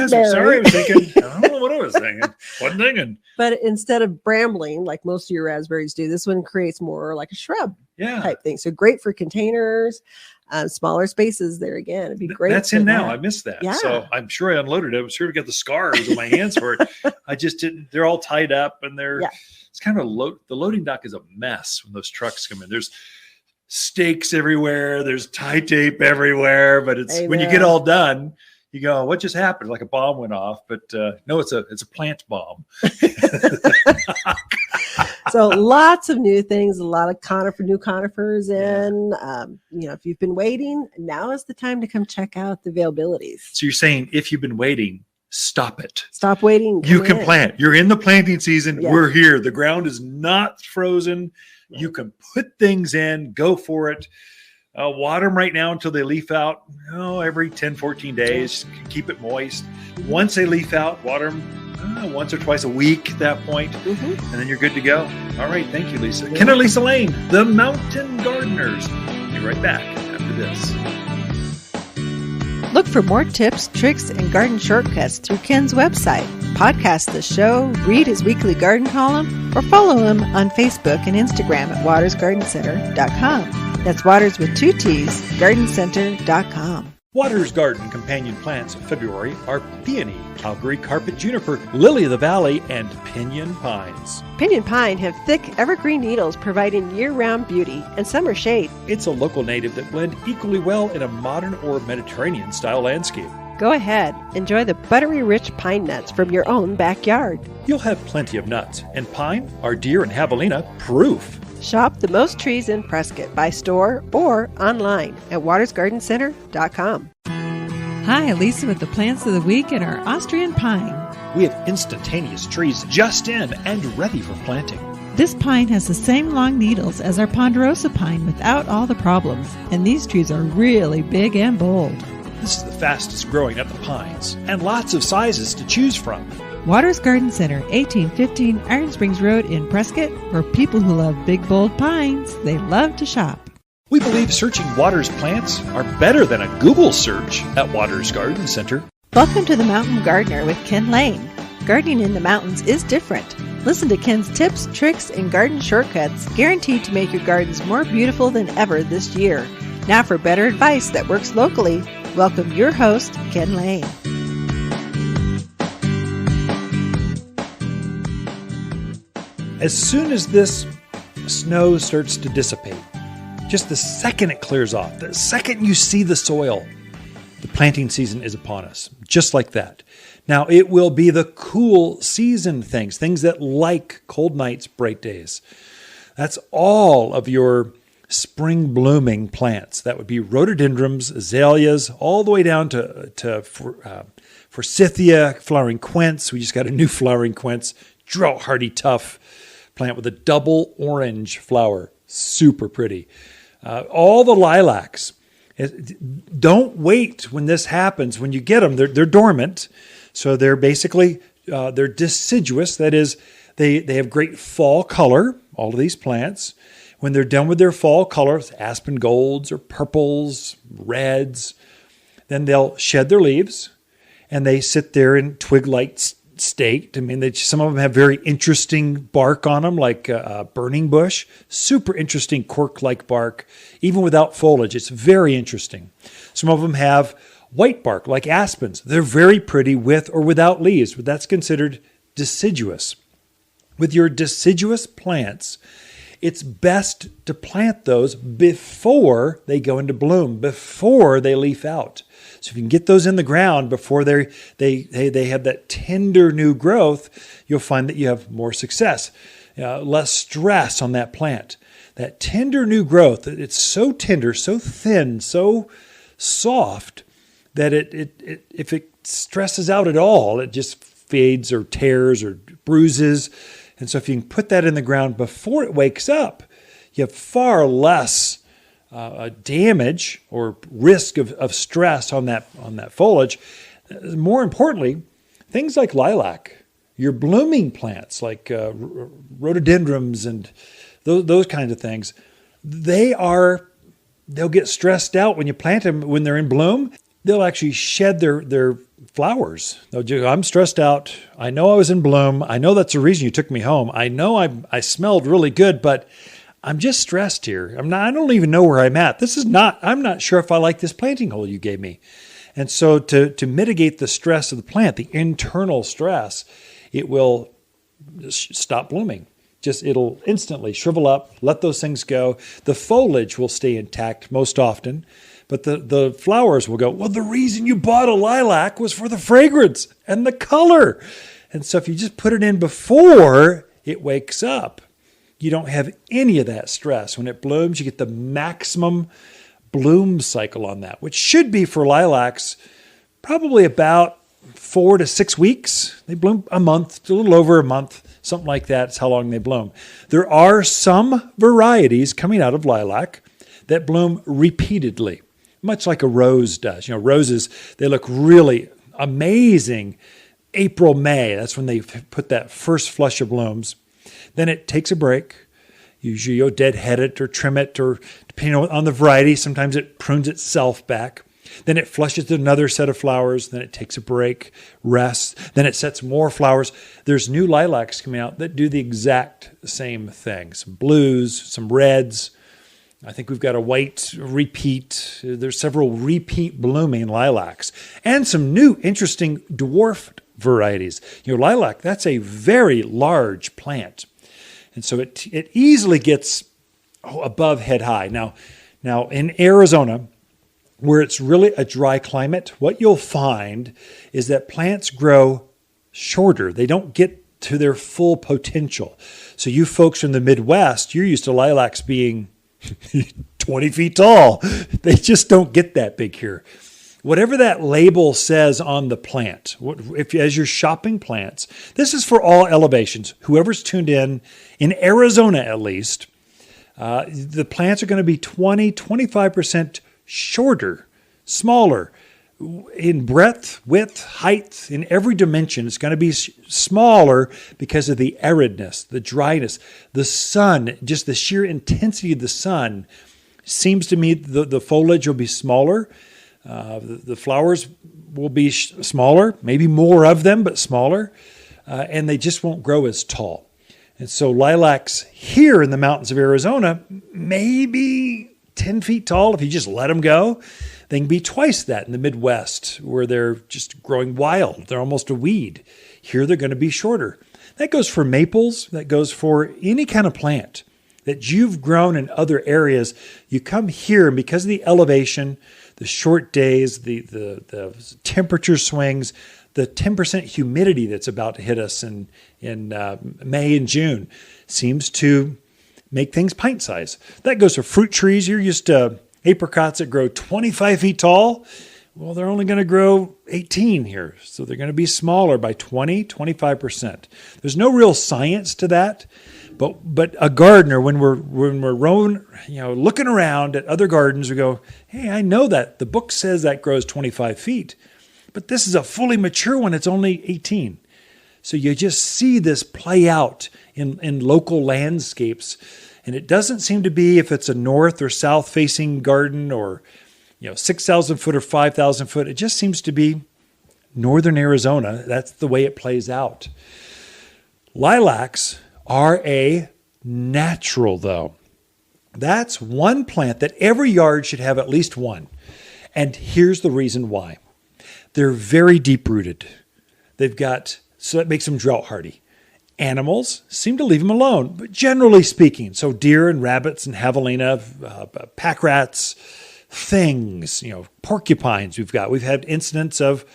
Sorry, I was thinking. I don't know what I was thinking. Wasn't thinking. But instead of brambling, like most of your raspberries do, this one creates more like a shrub type thing. So great for containers. Smaller spaces there again. It'd be great. That's in now. I missed that. So I'm sure I unloaded it. I'm sure I got the scars on my hands for it. I just didn't. They're all tied up and it's kind of the loading dock is a mess when those trucks come in. There's stakes everywhere. There's tie tape everywhere. But when you get all done, you go, what just happened? Like a bomb went off. But no, it's a plant bomb. So lots of new things, a lot of new conifers in. If you've been waiting, now is the time to come check out the availabilities. So you're saying if you've been waiting, stop it. Stop waiting. You can plant. You're in the planting season. Yeah. We're here. The ground is not frozen. You can put things in, go for it. Water them right now until they leaf out. Every 10, 14 days. Keep it moist. Once they leaf out, water them once or twice a week at that point, and then you're good to go. All right. Thank you, Lisa. Ken and Lisa Lane, the Mountain Gardeners. Be right back after this. Look for more tips, tricks, and garden shortcuts through Ken's website. Podcast the show, read his weekly garden column, or follow him on Facebook and Instagram at watersgardencenter.com. That's Waters with 2 T's, gardencenter.com. Waters Garden companion plants of February are peony, Calgary carpet juniper, lily of the valley, and pinyon pines. Pinyon pine have thick evergreen needles providing year-round beauty and summer shade. It's a local native that blend equally well in a modern or Mediterranean-style landscape. Go ahead, enjoy the buttery rich pine nuts from your own backyard. You'll have plenty of nuts, and pine are deer and javelina proof. Shop the most trees in Prescott by store or online at watersgardencenter.com. Hi, Lisa with the plants of the week and our Austrian pine. We have instantaneous trees just in and ready for planting. This pine has the same long needles as our ponderosa pine without all the problems, and these trees are really big and bold. This is the fastest growing of the pines, and lots of sizes to choose from. Waters Garden Center, 1815 Iron Springs Road in Prescott, for people who love big, bold pines. They love to shop. We believe searching Waters plants are better than a Google search at Waters Garden Center. Welcome to the Mountain Gardener with Ken Lane. Gardening in the mountains is different. Listen to Ken's tips, tricks, and garden shortcuts guaranteed to make your gardens more beautiful than ever this year. Now for better advice that works locally, welcome your host, Ken Lane. As soon as this snow starts to dissipate, just the second it clears off, the second you see the soil, the planting season is upon us, just like that. Now, it will be the cool season things that like cold nights, bright days. That's all of your spring blooming plants. That would be rhododendrons, azaleas, all the way down to forsythia, flowering quince. We just got a new flowering quince, drought hardy, tough plant with a double orange flower. Super pretty. All the lilacs. Don't wait when this happens. When you get them, they're dormant. So they're basically, they're deciduous. That is, they have great fall color, all of these plants. When they're done with their fall colors, aspen golds or purples, reds, then they'll shed their leaves and they sit there in twig-like state. I mean, some of them have very interesting bark on them, like a burning bush. Super interesting cork-like bark, even without foliage. It's very interesting. Some of them have white bark, like aspens. They're very pretty with or without leaves, but that's considered deciduous. With your deciduous plants, it's best to plant those before they go into bloom, before they leaf out. So if you can get those in the ground before they have that tender new growth, you'll find that you have more success, less stress on that plant. That tender new growth, it's so tender, so thin, so soft that if it stresses out at all, it just fades or tears or bruises. And so if you can put that in the ground before it wakes up, you have far less damage or risk of stress on that foliage. More importantly, things like lilac, your blooming plants like rhododendrons and those kinds of things, they'll get stressed out when you plant them when they're in bloom. They'll actually shed their flowers. I'm stressed out. I know I was in bloom. I know that's the reason you took me home. I know I smelled really good, but I'm just stressed here. I don't even know where I'm at. I'm not sure if I like this planting hole you gave me. And so to mitigate the stress of the plant, the internal stress, it will stop blooming. It'll instantly shrivel up, let those things go. The foliage will stay intact most often, but the flowers will go, well, the reason you bought a lilac was for the fragrance and the color. And so if you just put it in before it wakes up, you don't have any of that stress. When it blooms, you get the maximum bloom cycle on that, which should be for lilacs probably about 4 to 6 weeks. They bloom a month, a little over a month, something like that. It's how long they bloom. There are some varieties coming out of lilac that bloom repeatedly, much like a rose does. Roses, they look really amazing April, May. That's when they put that first flush of blooms. Then it takes a break. Usually you'll deadhead it or trim it, or depending on the variety, sometimes it prunes itself back. Then it flushes another set of flowers. Then it takes a break, rests. Then it sets more flowers. There's new lilacs coming out that do the exact same thing. Some blues, some reds. I think we've got a white repeat. There's several repeat blooming lilacs and some new interesting dwarfed varieties. Lilac, that's a very large plant. And so it easily gets above head high. Now in Arizona, where it's really a dry climate, what you'll find is that plants grow shorter. They don't get to their full potential. So you folks from the Midwest, you're used to lilacs being 20 feet tall. They just don't get that big here. Whatever that label says on the plant, as you're shopping plants, this is for all elevations. Whoever's tuned in Arizona at least, the plants are going to be 25% shorter, smaller in breadth, width, height, in every dimension. It's going to be smaller because of the aridness, the dryness, the sun, just the sheer intensity of the sun. Seems to me the foliage will be smaller. The flowers will be smaller, maybe more of them, but smaller, and they just won't grow as tall. And so lilacs here in the mountains of Arizona, maybe 10 feet tall if you just let them go. They can be twice that in the Midwest, where they're just growing wild. They're almost a weed. Here they're going to be shorter. That goes for maples. That goes for any kind of plant that you've grown in other areas. You come here, and because of the elevation, the short days, the temperature swings, the 10% humidity that's about to hit us in May and June seems to make things pint size. That goes for fruit trees. You're used to apricots that grow 25 feet tall. Well, they're only going to grow 18 here. So they're going to be smaller by 25%. There's no real science to that. But a gardener, when we're roaming, looking around at other gardens, we go, hey, I know that the book says that grows 25 feet, but this is a fully mature one. It's only 18. So you just see this play out in local landscapes. And it doesn't seem to be if it's a north or south facing garden or 6,000 foot or 5,000 foot. It just seems to be northern Arizona. That's the way it plays out. Lilacs are a natural, though. That's one plant that every yard should have at least one. And here's the reason why. They're very deep-rooted. So that makes them drought hardy. Animals seem to leave them alone, but generally speaking, so deer and rabbits and javelina, pack rats, things, porcupines we've had incidents of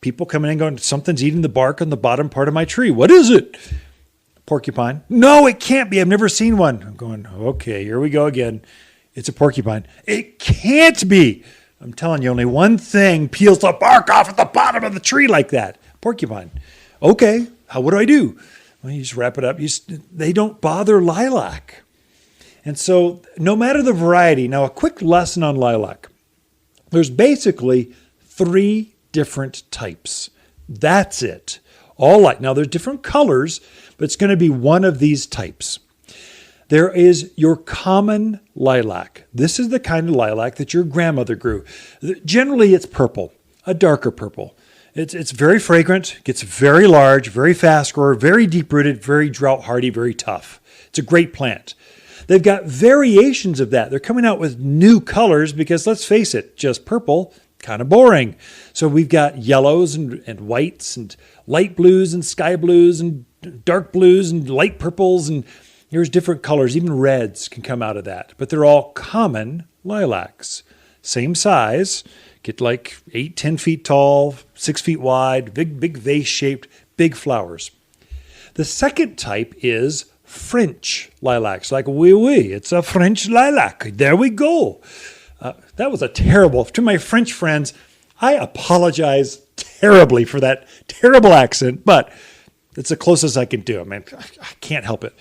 people coming in going, something's eating the bark on the bottom part of my tree. What is it? Porcupine. No, it can't be. I've never seen one. I'm going, okay, here we go again. It's a porcupine. It can't be. I'm telling you, only one thing peels the bark off at the bottom of the tree like that. Porcupine. Okay, what do I do? Well, you just wrap it up. They don't bother lilac. And so no matter the variety, now a quick lesson on lilac. There's basically 3 different types. That's it. All light. Now there's different colors, but it's going to be one of these types. There is your common lilac. This is the kind of lilac that your grandmother grew. Generally, it's purple, a darker purple. It's very fragrant, gets very large, very fast grower, very deep-rooted, very drought-hardy, very tough. It's a great plant. They've got variations of that. They're coming out with new colors because, let's face it, just purple, kind of boring. So we've got yellows and whites and light blues and sky blues and dark blues and light purples, and there's different colors. Even reds can come out of that. But they're all common lilacs. Same size. Get like 8-10 feet tall, 6 feet wide, big vase-shaped, big flowers. The second type is French lilacs, like oui, it's a French lilac. There we go. That was a terrible, to my French friends, I apologize terribly for that terrible accent, but it's the closest I can do. I mean, I can't help it.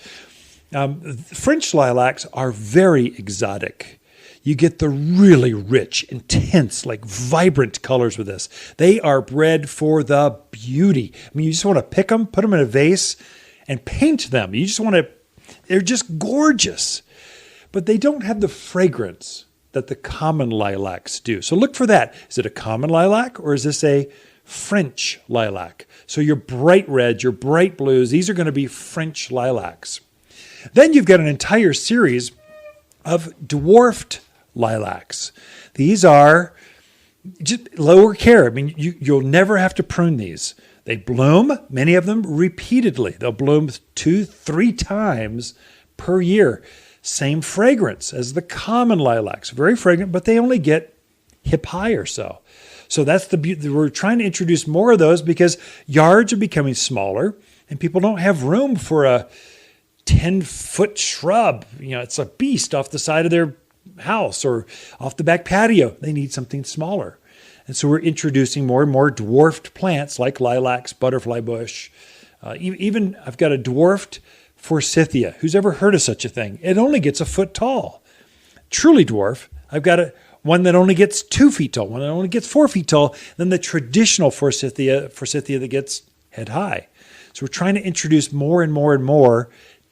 French lilacs are very exotic. You get the really rich, intense, like vibrant colors with this. They are bred for the beauty. I mean, you just want to pick them, put them in a vase, and paint them. They're just gorgeous. But they don't have the fragrance that the common lilacs do. So look for that. Is it a common lilac or is this a French lilac? So your bright reds, your bright blues, these are going to be French lilacs. Then you've got an entire series of dwarfed lilacs. These are just lower care. I mean, you'll never have to prune these. They bloom, many of them repeatedly. They'll bloom 2-3 times per year. Same fragrance as the common lilacs. Very fragrant, but they only get hip high or so. So that's the beauty. We're trying to introduce more of those because yards are becoming smaller and people don't have room for a 10-foot shrub. It's a beast off the side of their house or off the back patio. They need something smaller. And so we're introducing more and more dwarfed plants like lilacs, butterfly bush. Even I've got a dwarfed forsythia. Who's ever heard of such a thing? It only gets a foot tall. Truly dwarf. I've got one that only gets 2 feet tall, one that only gets 4 feet tall, then the traditional forsythia that gets head high. So we're trying to introduce more and more and more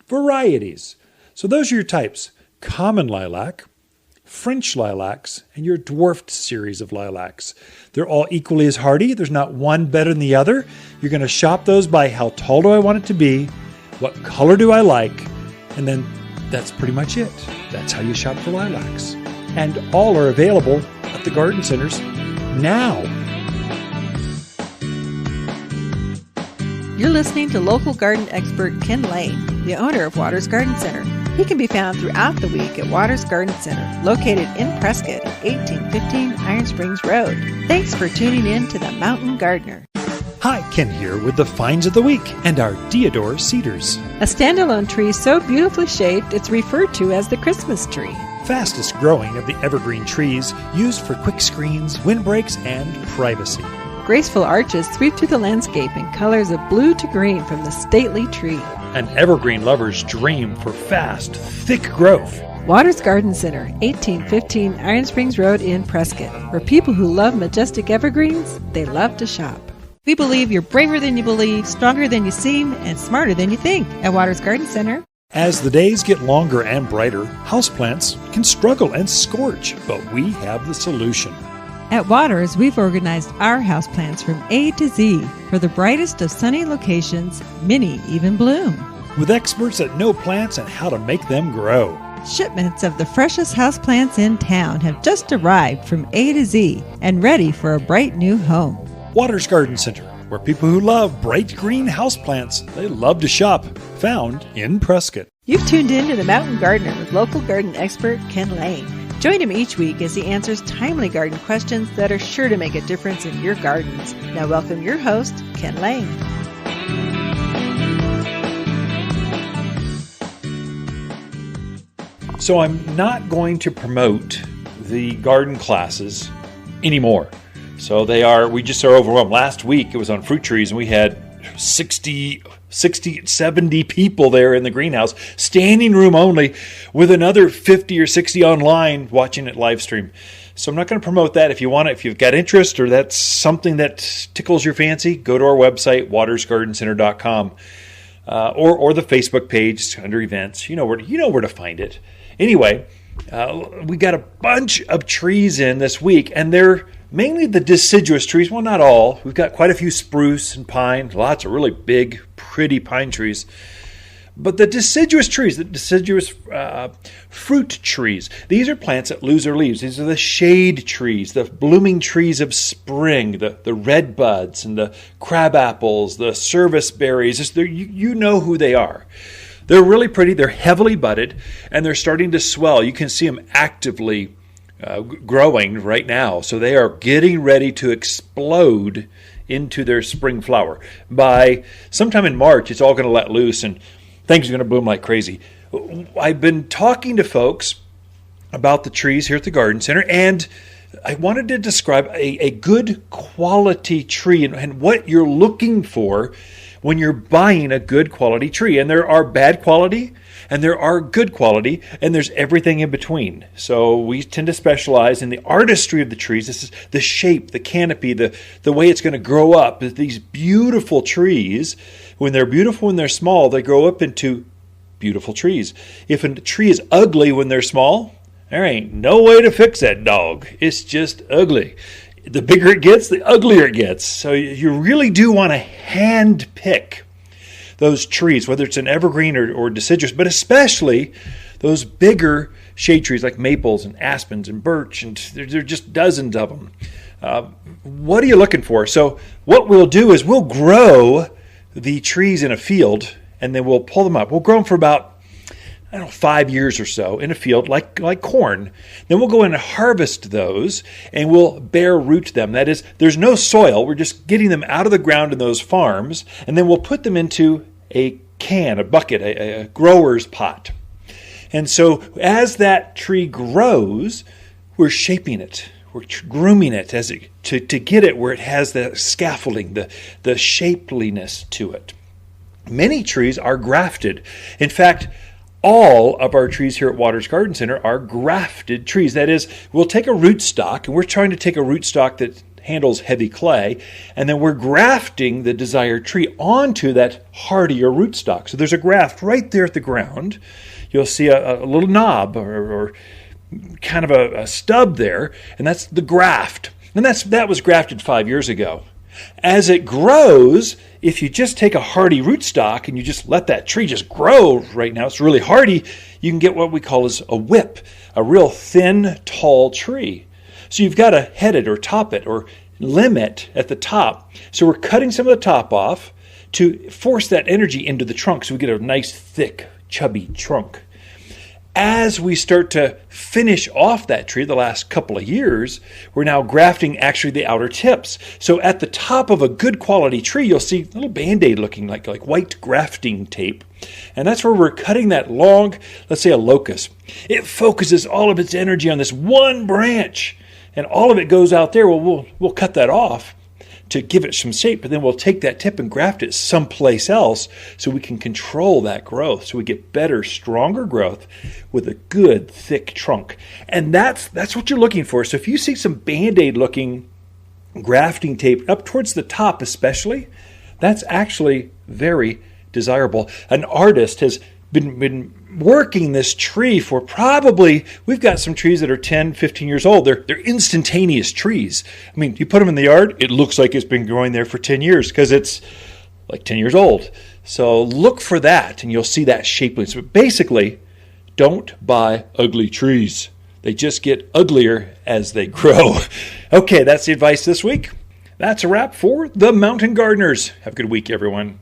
varieties. So those are your types: common lilac, French lilacs, and your dwarfed series of lilacs. They're all equally as hardy. There's not one better than the other. You're going to shop those by how tall do I want it to be, what color do I like, and then that's pretty much it. That's how you shop for lilacs. And all are available at the garden centers now. You're listening to local garden expert Ken Lane, the owner of Waters Garden Center. He can be found throughout the week at Waters Garden Center, located in Prescott at 1815 Iron Springs Road. Thanks for tuning in to The Mountain Gardener. Hi, Ken here with the finds of the week and our Deodar cedars. A standalone tree so beautifully shaped it's referred to as the Christmas tree. Fastest growing of the evergreen trees, used for quick screens, windbreaks, and privacy. Graceful arches sweep through the landscape in colors of blue to green from the stately tree. An evergreen lover's dream for fast, thick growth. Waters Garden Center, 1815 Iron Springs Road in Prescott. For people who love majestic evergreens, they love to shop. We believe you're braver than you believe, stronger than you seem, and smarter than you think at Waters Garden Center. As the days get longer and brighter, houseplants can struggle and scorch, but we have the solution. At Waters, we've organized our houseplants from A to Z for the brightest of sunny locations, many even bloom. With experts that know plants and how to make them grow. Shipments of the freshest houseplants in town have just arrived from A to Z and ready for a bright new home. Waters Garden Center, where people who love bright green houseplants, they love to shop. Found in Prescott. You've tuned in to The Mountain Gardener with local garden expert Ken Lane. Join him each week as he answers timely garden questions that are sure to make a difference in your gardens. Now welcome your host, Ken Lane. So I'm not going to promote the garden classes anymore. So we just are overwhelmed. Last week it was on fruit trees and we had 60, 70 people there in the greenhouse, standing room only, with another 50 or 60 online watching it live stream. So I'm not going to promote that. If you want it, if you've got interest or that's something that tickles your fancy, go to our website, watersgardencenter.com, or the Facebook page under events. You know where to find it. Anyway, we got a bunch of trees in this week, and they're mainly the deciduous trees. Well, not all. We've got quite a few spruce and pine, lots of really big, pretty pine trees. But the deciduous trees, the deciduous fruit trees, these are plants that lose their leaves. These are the shade trees, the blooming trees of spring, the red buds and the crab apples, the service berries. You know who they are. They're really pretty. They're heavily budded, and they're starting to swell. You can see them actively growing right now. So they are getting ready to explode into their spring flower. By sometime in March, it's all going to let loose, and things are going to bloom like crazy. I've been talking to folks about the trees here at the Garden Center, and I wanted to describe a good quality tree and what you're looking for when you're buying a good quality tree. And there are bad quality and there are good quality, and there's everything in between. So we tend to specialize in the artistry of the trees. This is the shape, the canopy, the way it's going to grow up. These beautiful trees, when they're beautiful when they're small, they grow up into beautiful trees. If a tree is ugly when they're small, there ain't no way to fix that dog. It's just ugly. The bigger it gets, the uglier it gets. So you really do want to hand pick those trees, whether it's an evergreen or deciduous, but especially those bigger shade trees like maples and aspens and birch, and there are just dozens of them. What are you looking for? So what we'll do is we'll grow the trees in a field, and then we'll pull them up. We'll grow them for about 5 years or so in a field like corn. Then we'll go in and harvest those, and we'll bare root them. That is, there's no soil. We're just getting them out of the ground in those farms, and then we'll put them into a can, a bucket, a grower's pot. And so as that tree grows, we're shaping it. We're grooming it to get it where it has the scaffolding, the shapeliness to it. Many trees are grafted. In fact, all of our trees here at Waters Garden Center are grafted trees. That is, we'll take a rootstock, and we're trying to take a rootstock that handles heavy clay, and then we're grafting the desired tree onto that hardier rootstock. So there's a graft right there at the ground. You'll see a little knob or kind of a stub there, and that's the graft. And that was grafted 5 years ago. As it grows, if you just take a hardy rootstock and you just let that tree just grow right now, it's really hardy, you can get what we call as a whip, a real thin, tall tree. So you've got to head it or top it or limb it at the top. So we're cutting some of the top off to force that energy into the trunk so we get a nice, thick, chubby trunk. As we start to finish off that tree the last couple of years, we're now grafting actually the outer tips. So at the top of a good quality tree, you'll see a little Band-Aid looking like white grafting tape. And that's where we're cutting that long, let's say a locust. It focuses all of its energy on this one branch, and all of it goes out there. Well, we'll cut that off to give it some shape, but then we'll take that tip and graft it someplace else so we can control that growth, so we get better, stronger growth with a good, thick trunk. And that's what you're looking for. So if you see some Band-Aid looking grafting tape up towards the top especially, that's actually very desirable. An artist has been working this tree for we've got some trees that are 10, 15 years old. They're instantaneous trees. I mean, you put them in the yard, it looks like it's been growing there for 10 years because it's like 10 years old. So look for that and you'll see that shapeliness. But basically, don't buy ugly trees. They just get uglier as they grow. Okay, that's the advice this week. That's a wrap for the Mountain Gardeners. Have a good week, everyone.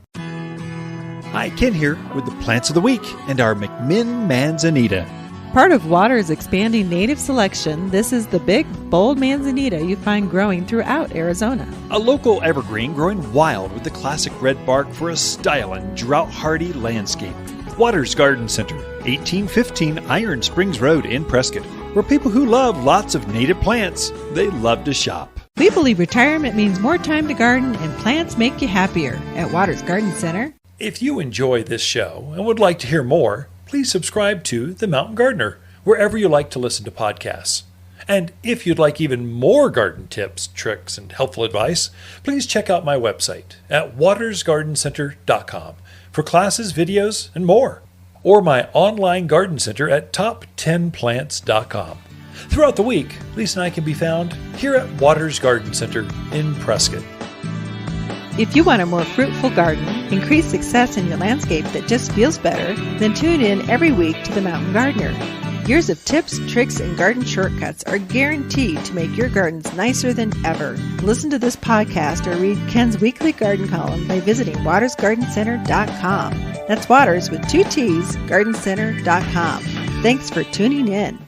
Hi, Ken here with the Plants of the Week and our McMinn Manzanita. Part of Water's expanding native selection, this is the big, bold manzanita you find growing throughout Arizona. A local evergreen growing wild with the classic red bark for a styling, drought-hardy landscape. Waters Garden Center, 1815 Iron Springs Road in Prescott, where people who love lots of native plants, they love to shop. We believe retirement means more time to garden and plants make you happier. At Waters Garden Center, if you enjoy this show and would like to hear more, please subscribe to The Mountain Gardener, wherever you like to listen to podcasts. And if you'd like even more garden tips, tricks, and helpful advice, please check out my website at watersgardencenter.com for classes, videos, and more. Or my online garden center at top10plants.com. Throughout the week, Lisa and I can be found here at Waters Garden Center in Prescott. If you want a more fruitful garden, increased success in your landscape that just feels better, then tune in every week to The Mountain Gardener. Years of tips, tricks, and garden shortcuts are guaranteed to make your gardens nicer than ever. Listen to this podcast or read Ken's weekly garden column by visiting watersgardencenter.com. That's Waters with 2 T's, gardencenter.com. Thanks for tuning in.